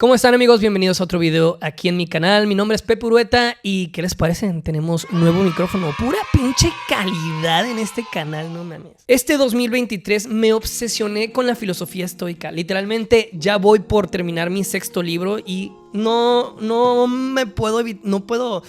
¿Cómo están, amigos? Bienvenidos a otro video aquí en mi canal. Mi nombre es Pepe Urueta y ¿qué les parece? Tenemos nuevo micrófono. Pura pinche calidad en este canal, no mames. Este 2023 me obsesioné con la filosofía estoica. Literalmente ya voy por terminar mi 6º libro y no puedo,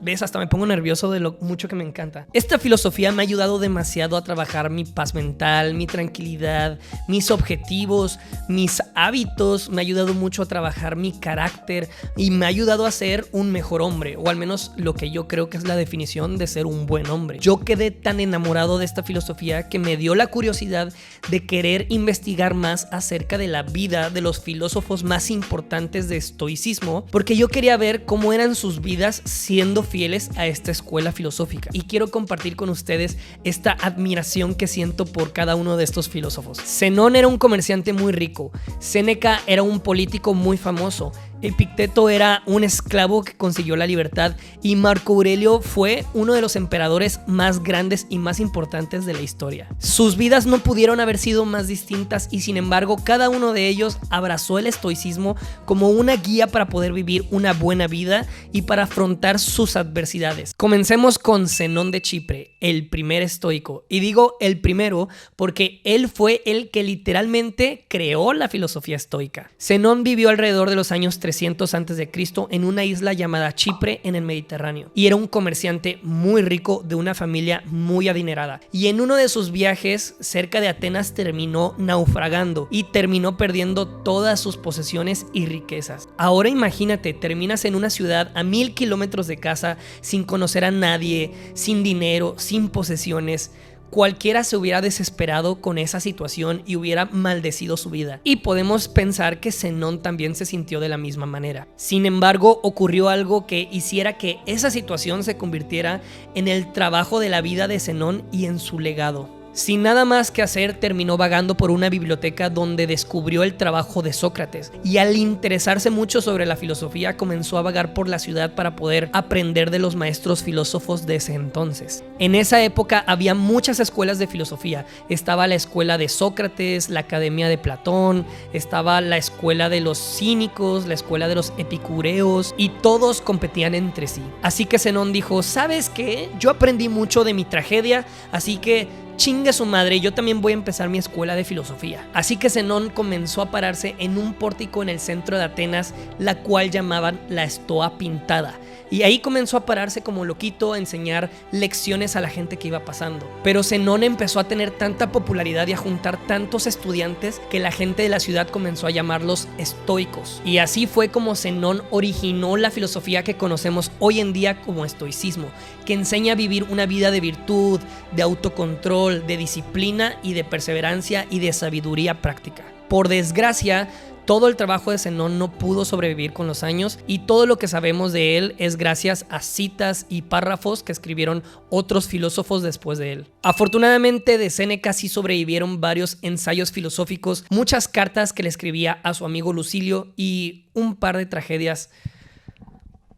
ves, hasta me pongo nervioso de lo mucho que me encanta. Esta filosofía me ha ayudado demasiado a trabajar mi paz mental, mi tranquilidad, mis objetivos, mis hábitos. Me ha ayudado mucho a trabajar mi carácter y me ha ayudado a ser un mejor hombre, o al menos lo que yo creo que es la definición de ser un buen hombre. Yo quedé tan enamorado de esta filosofía que me dio la curiosidad de querer investigar más acerca de la vida de los filósofos más importantes de estoicismo, porque yo quería ver cómo eran sus vidas siendo fieles a esta escuela filosófica, y quiero compartir con ustedes esta admiración que siento por cada uno de estos filósofos. Zenón era un comerciante muy rico, Séneca era un político muy famoso, Epicteto era un esclavo que consiguió la libertad y Marco Aurelio fue uno de los emperadores más grandes y más importantes de la historia. Sus vidas no pudieron haber sido más distintas y sin embargo cada uno de ellos abrazó el estoicismo como una guía para poder vivir una buena vida y para afrontar sus adversidades. Comencemos con Zenón de Chipre, el primer estoico, y digo el primero porque él fue el que literalmente creó la filosofía estoica. Zenón vivió alrededor de los años 300 a.C. en una isla llamada Chipre en el Mediterráneo, y era un comerciante muy rico de una familia muy adinerada, y en uno de sus viajes cerca de Atenas terminó naufragando y terminó perdiendo todas sus posesiones y riquezas. Ahora imagínate, terminas en una ciudad a 1000 kilómetros de casa, sin conocer a nadie, sin dinero, sin posesiones. Cualquiera se hubiera desesperado con esa situación y hubiera maldecido su vida. Y podemos pensar que Zenón también se sintió de la misma manera. Sin embargo, ocurrió algo que hiciera que esa situación se convirtiera en el trabajo de la vida de Zenón y en su legado. Sin nada más que hacer, terminó vagando por una biblioteca donde descubrió el trabajo de Sócrates, y al interesarse mucho sobre la filosofía comenzó a vagar por la ciudad para poder aprender de los maestros filósofos de ese entonces. En esa época había muchas escuelas de filosofía. Estaba la escuela de Sócrates, la academia de Platón, estaba la escuela de los cínicos, la escuela de los epicureos, y todos competían entre sí. Así que Zenón dijo: ¿sabes qué? Yo aprendí mucho de mi tragedia, así que chinga su madre, yo también voy a empezar mi escuela de filosofía. Así que Zenón comenzó a pararse en un pórtico en el centro de Atenas, la cual llamaban la Estoa Pintada. Y ahí comenzó a pararse como loquito a enseñar lecciones a la gente que iba pasando. Pero Zenón empezó a tener tanta popularidad y a juntar tantos estudiantes que la gente de la ciudad comenzó a llamarlos estoicos. Y así fue como Zenón originó la filosofía que conocemos hoy en día como estoicismo, que enseña a vivir una vida de virtud, de autocontrol, de disciplina y de perseverancia y de sabiduría práctica. Por desgracia, todo el trabajo de Zenón no pudo sobrevivir con los años, y todo lo que sabemos de él es gracias a citas y párrafos que escribieron otros filósofos después de él. Afortunadamente, de Séneca sí sobrevivieron varios ensayos filosóficos, muchas cartas que le escribía a su amigo Lucilio y un par de tragedias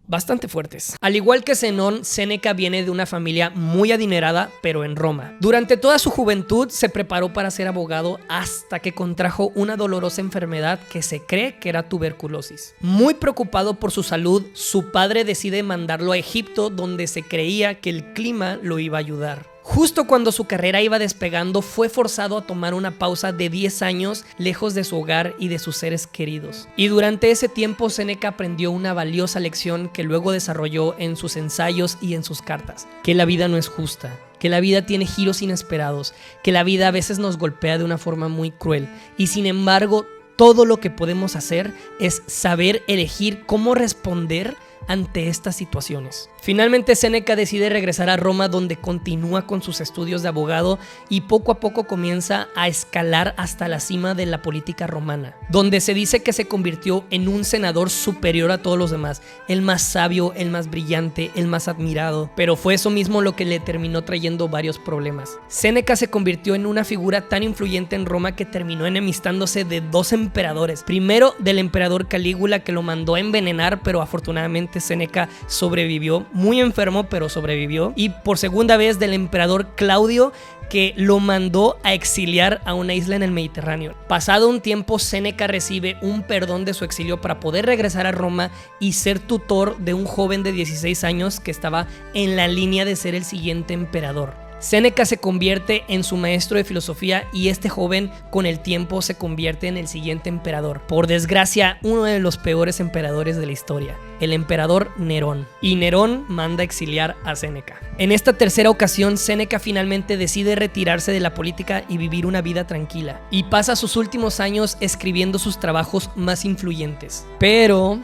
bastante fuertes. Al igual que Zenón, Séneca viene de una familia muy adinerada, pero en Roma. Durante toda su juventud se preparó para ser abogado hasta que contrajo una dolorosa enfermedad que se cree que era tuberculosis. Muy preocupado por su salud, su padre decide mandarlo a Egipto, donde se creía que el clima lo iba a ayudar. Justo cuando su carrera iba despegando, fue forzado a tomar una pausa de 10 años lejos de su hogar y de sus seres queridos. Y durante ese tiempo, Séneca aprendió una valiosa lección que luego desarrolló en sus ensayos y en sus cartas: que la vida no es justa, que la vida tiene giros inesperados, que la vida a veces nos golpea de una forma muy cruel, y sin embargo, todo lo que podemos hacer es saber elegir cómo responder ante estas situaciones. Finalmente, Séneca decide regresar a Roma, donde continúa con sus estudios de abogado y poco a poco comienza a escalar hasta la cima de la política romana, donde se dice que se convirtió en un senador superior a todos los demás, el más sabio, el más brillante, el más admirado. Pero fue eso mismo lo que le terminó trayendo varios problemas. Séneca se convirtió en una figura tan influyente en Roma que terminó enemistándose de 2 emperadores. Primero, del emperador Calígula, que lo mandó a envenenar, pero afortunadamente Séneca sobrevivió, muy enfermo, pero sobrevivió. Y por segunda vez del emperador Claudio, que lo mandó a exiliar a una isla en el Mediterráneo. Pasado un tiempo, Séneca recibe un perdón de su exilio para poder regresar a Roma y ser tutor de un joven de 16 años que estaba en la línea de ser el siguiente emperador. Séneca se convierte en su maestro de filosofía y este joven con el tiempo se convierte en el siguiente emperador. Por desgracia, uno de los peores emperadores de la historia, el emperador Nerón. Y Nerón manda a exiliar a Séneca. En esta tercera ocasión, Séneca finalmente decide retirarse de la política y vivir una vida tranquila. Y pasa sus últimos años escribiendo sus trabajos más influyentes. Pero...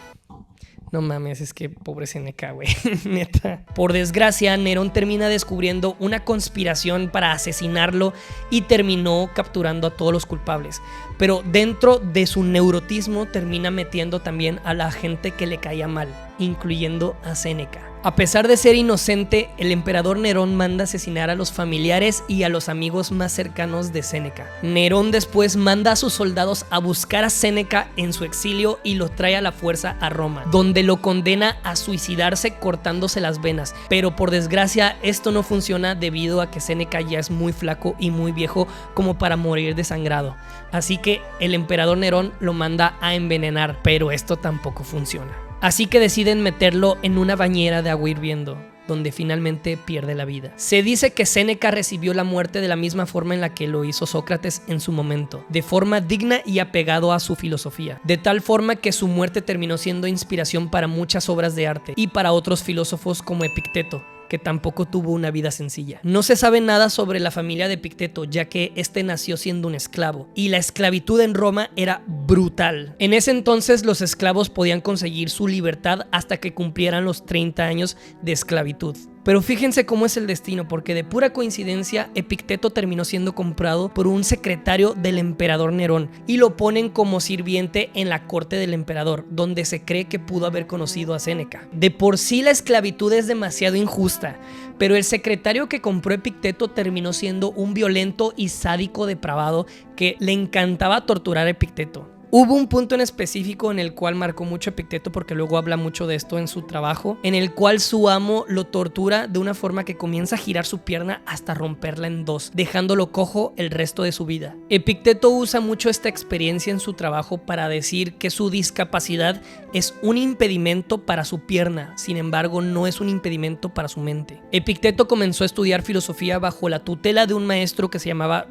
no mames, es que pobre Séneca, güey, neta. Por desgracia, Nerón termina descubriendo una conspiración para asesinarlo y terminó capturando a todos los culpables. Pero dentro de su neurotismo termina metiendo también a la gente que le caía mal, incluyendo a Séneca. A pesar de ser inocente, el emperador Nerón manda asesinar a los familiares y a los amigos más cercanos de Séneca. Nerón después manda a sus soldados a buscar a Séneca en su exilio y lo trae a la fuerza a Roma, donde lo condena a suicidarse cortándose las venas. Pero por desgracia esto no funciona debido a que Séneca ya es muy flaco y muy viejo como para morir desangrado. Así que el emperador Nerón lo manda a envenenar, pero esto tampoco funciona. Así que deciden meterlo en una bañera de agua hirviendo, donde finalmente pierde la vida. Se dice que Séneca recibió la muerte de la misma forma en la que lo hizo Sócrates en su momento, de forma digna y apegado a su filosofía, de tal forma que su muerte terminó siendo inspiración para muchas obras de arte y para otros filósofos como Epicteto, que tampoco tuvo una vida sencilla. No se sabe nada sobre la familia de Epicteto, ya que este nació siendo un esclavo, y la esclavitud en Roma era brutal. En ese entonces los esclavos podían conseguir su libertad hasta que cumplieran los 30 años de esclavitud. Pero fíjense cómo es el destino, porque de pura coincidencia Epicteto terminó siendo comprado por un secretario del emperador Nerón y lo ponen como sirviente en la corte del emperador, donde se cree que pudo haber conocido a Séneca. De por sí la esclavitud es demasiado injusta, pero el secretario que compró Epicteto terminó siendo un violento y sádico depravado que le encantaba torturar a Epicteto. Hubo un punto en específico en el cual marcó mucho Epicteto, porque luego habla mucho de esto en su trabajo, en el cual su amo lo tortura de una forma que comienza a girar su pierna hasta romperla en dos, dejándolo cojo el resto de su vida. Epicteto usa mucho esta experiencia en su trabajo para decir que su discapacidad es un impedimento para su pierna, sin embargo no es un impedimento para su mente. Epicteto comenzó a estudiar filosofía bajo la tutela de un maestro que se llamaba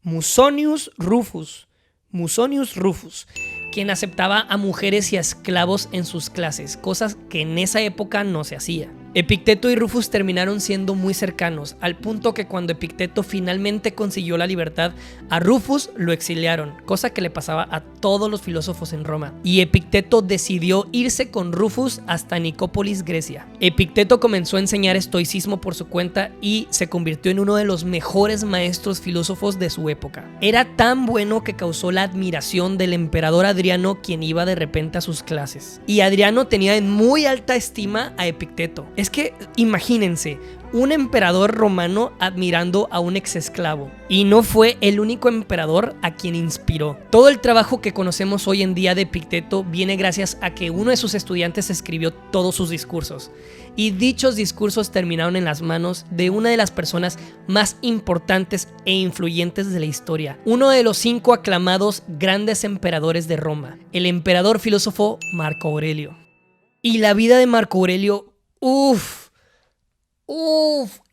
Musonius Rufus, quien aceptaba a mujeres y a esclavos en sus clases, cosas que en esa época no se hacía. Epicteto y Rufus terminaron siendo muy cercanos, al punto que cuando Epicteto finalmente consiguió la libertad, a Rufus lo exiliaron, cosa que le pasaba a todos los filósofos en Roma, y Epicteto decidió irse con Rufus hasta Nicópolis, Grecia. Epicteto comenzó a enseñar estoicismo por su cuenta y se convirtió en uno de los mejores maestros filósofos de su época. Era tan bueno que causó la admiración del emperador Adriano, quien iba de repente a sus clases. Y Adriano tenía en muy alta estima a Epicteto. Es que imagínense, un emperador romano admirando a un exesclavo. Y no fue el único emperador a quien inspiró. Todo el trabajo que conocemos hoy en día de Epicteto viene gracias a que uno de sus estudiantes escribió todos sus discursos. Y dichos discursos terminaron en las manos de una de las personas más importantes e influyentes de la historia. Uno de los 5 aclamados grandes emperadores de Roma, el emperador filósofo Marco Aurelio. Y la vida de Marco Aurelio,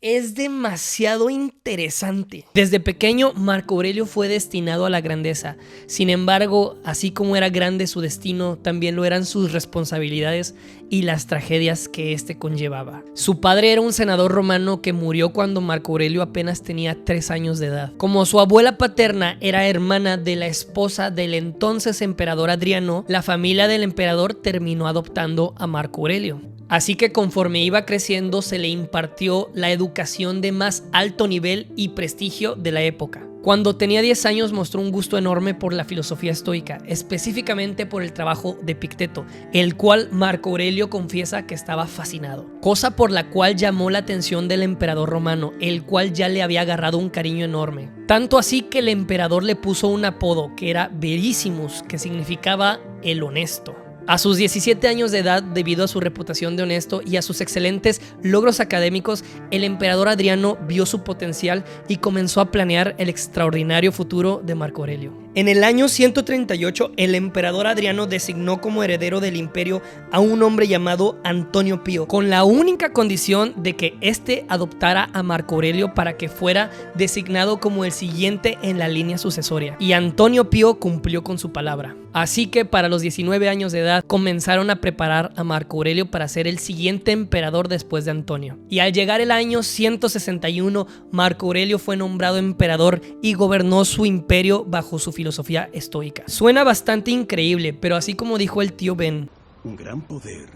es demasiado interesante. Desde pequeño, Marco Aurelio fue destinado a la grandeza. Sin embargo, así como era grande su destino, también lo eran sus responsabilidades y las tragedias que éste conllevaba. Su padre era un senador romano que murió cuando Marco Aurelio apenas tenía 3 años de edad. Como su abuela paterna era hermana de la esposa del entonces emperador Adriano, la familia del emperador terminó adoptando a Marco Aurelio. Así que conforme iba creciendo se le impartió la educación de más alto nivel y prestigio de la época. Cuando tenía 10 años mostró un gusto enorme por la filosofía estoica, específicamente por el trabajo de Epicteto, el cual Marco Aurelio confiesa que estaba fascinado, cosa por la cual llamó la atención del emperador romano, el cual ya le había agarrado un cariño enorme. Tanto así que el emperador le puso un apodo que era Verissimus, que significaba el honesto. A sus 17 años de edad, debido a su reputación de honesto y a sus excelentes logros académicos, el emperador Adriano vio su potencial y comenzó a planear el extraordinario futuro de Marco Aurelio. En el año 138, el emperador Adriano designó como heredero del imperio a un hombre llamado Antonio Pío, con la única condición de que éste adoptara a Marco Aurelio para que fuera designado como el siguiente en la línea sucesoria. Y Antonio Pío cumplió con su palabra. Así que para los 19 años de edad comenzaron a preparar a Marco Aurelio para ser el siguiente emperador después de Antonio. Y al llegar el año 161, Marco Aurelio fue nombrado emperador y gobernó su imperio bajo su filosofía estoica. Suena bastante increíble, pero así como dijo el tío Ben, un gran poder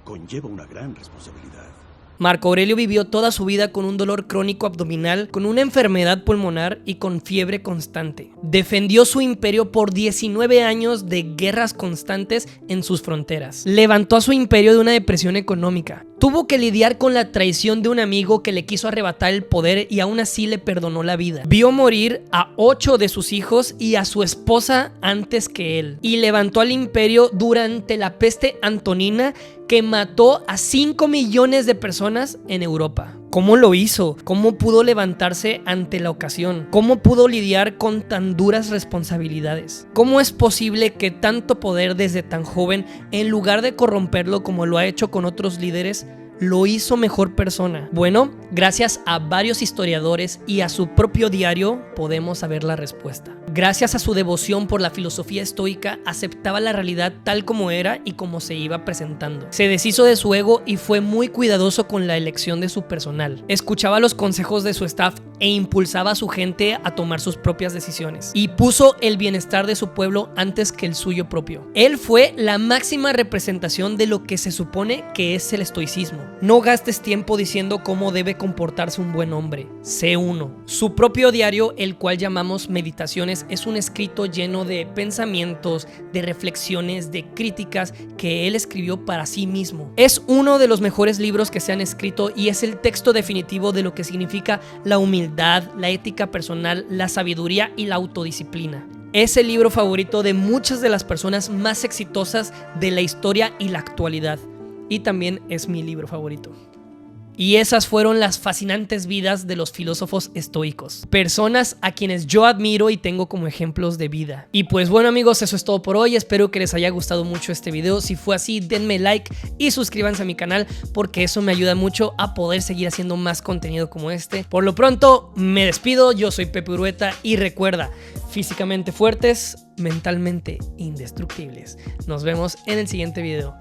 conlleva una gran responsabilidad. Marco Aurelio vivió toda su vida con un dolor crónico abdominal, con una enfermedad pulmonar y con fiebre constante. Defendió su imperio por 19 años de guerras constantes en sus fronteras. Levantó a su imperio de una depresión económica. Tuvo que lidiar con la traición de un amigo que le quiso arrebatar el poder y aún así le perdonó la vida. Vio morir a 8 de sus hijos y a su esposa antes que él. Y levantó al imperio durante la peste antonina que mató a 5 millones de personas en Europa. ¿Cómo lo hizo? ¿Cómo pudo levantarse ante la ocasión? ¿Cómo pudo lidiar con tan duras responsabilidades? ¿Cómo es posible que tanto poder desde tan joven, en lugar de corromperlo como lo ha hecho con otros líderes, lo hizo mejor persona? Bueno, gracias a varios historiadores y a su propio diario podemos saber la respuesta. Gracias a su devoción por la filosofía estoica, aceptaba la realidad tal como era y como se iba presentando. Se deshizo de su ego y fue muy cuidadoso con la elección de su personal. Escuchaba los consejos de su staff e impulsaba a su gente a tomar sus propias decisiones. Y puso el bienestar de su pueblo antes que el suyo propio. Él fue la máxima representación de lo que se supone que es el estoicismo. No gastes tiempo diciendo cómo debe comportarse un buen hombre. Sé uno. Su propio diario, el cual llamamos Meditaciones, es un escrito lleno de pensamientos, de reflexiones, de críticas que él escribió para sí mismo. Es uno de los mejores libros que se han escrito y es el texto definitivo de lo que significa la humildad, la ética personal, la sabiduría y la autodisciplina. Es el libro favorito de muchas de las personas más exitosas de la historia y la actualidad. Y también es mi libro favorito. Y esas fueron las fascinantes vidas de los filósofos estoicos, personas a quienes yo admiro y tengo como ejemplos de vida. Y pues bueno amigos, eso es todo por hoy, espero que les haya gustado mucho este video. Si fue así, denme like y suscríbanse a mi canal porque eso me ayuda mucho a poder seguir haciendo más contenido como este. Por lo pronto, me despido, yo soy Pepe Urueta y recuerda, físicamente fuertes, mentalmente indestructibles. Nos vemos en el siguiente video.